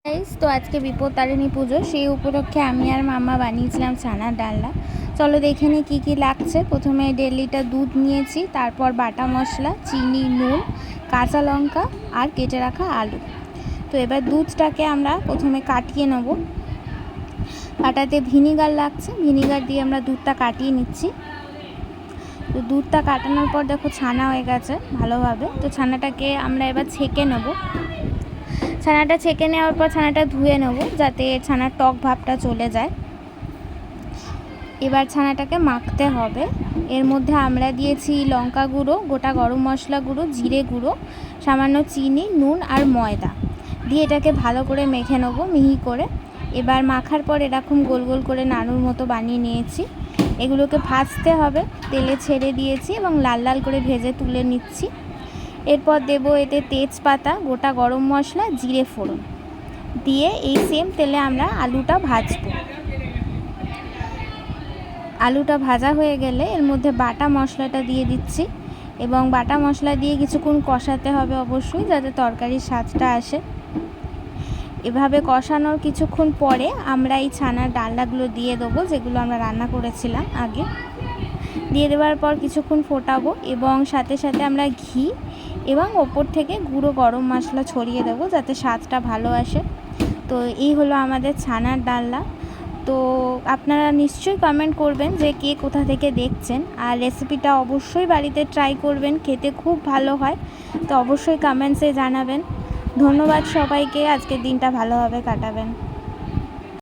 Guys, তো আজকে বিপত্তারিণী পুজো, সেই উপলক্ষে আমি আর মামা বানিয়েছিলাম ছানার ডালনা। চলো দেখে নিই কী কী লাগছে। প্রথমে 1.5 লিটার দুধ নিয়েছি, তারপর বাটা মশলা, চিনি, নুন, কাঁচা লঙ্কা আর কেটে রাখা আলু। তো এবার দুধটাকে আমরা প্রথমে কাটিয়ে নেব। কাটাতে ভিনিগার লাগছে, ভিনিগার দিয়ে আমরা দুধটা কাটিয়ে নিচ্ছি। তো দুধটা কাটানোর পর দেখো ছানা হয়ে গেছে ভালোভাবে। তো ছানাটাকে আমরা এবার ছেঁকে নেব। ছানাটা ছেঁকে নেওয়ার পর ছানাটা ধুয়ে নেব, যাতে ছানার টক ভাবটা চলে যায়। এবার ছানাটাকে মাখতে হবে। এর মধ্যে আমরা দিয়েছি লঙ্কা গুঁড়ো, গোটা গরম মশলা গুঁড়ো, জিরে গুঁড়ো, সামান্য চিনি, নুন আর ময়দা দিয়ে এটাকে ভালো করে মেখে নেব মিহি করে। এবার মাখার পর এরকম গোল গোল করে নাড়ুর মতো বানিয়ে নিয়েছি। এগুলোকে ভাজতে হবে, তেলে ছেড়ে দিয়েছি এবং লাল লাল করে ভেজে তুলে নিচ্ছি। এরপর দেব এতে তেজপাতা, গোটা গরম মশলা, জিরে ফোড়ন দিয়ে এই সেম তেলে আমরা আলুটা ভাজবো। আলুটা ভাজা হয়ে গেলে এর মধ্যে বাটা মশলাটা দিয়ে দিচ্ছি এবং বাটা মশলা দিয়ে কিছুক্ষণ কষাতে হবে অবশ্যই, যাতে তরকারির স্বাদটা আসে। এভাবে কষানোর কিছুক্ষণ পরে আমরা এই ছানার ডালনাগুলো দিয়ে দেবো, যেগুলো আমরা রান্না করেছিলাম আগে। দিয়ে দেওয়ার পর কিছুক্ষণ ফোটাবো এবং সাথে সাথে আমরা ঘি এবং ওপর থেকে গুঁড়ো গরম মশলা ছড়িয়ে দেবো, যাতে স্বাদটা ভালো আসে। তো এই হলো আমাদের ছানার ডালনা। তো আপনারা নিশ্চয়ই কমেন্ট করবেন যে কে কোথা থেকে দেখছেন, আর রেসিপিটা অবশ্যই বাড়িতে ট্রাই করবেন, খেতে খুব ভালো হয়। তো অবশ্যই কমেন্টসে জানাবেন। ধন্যবাদ সবাইকে, আজকের দিনটা ভালোভাবে কাটাবেন।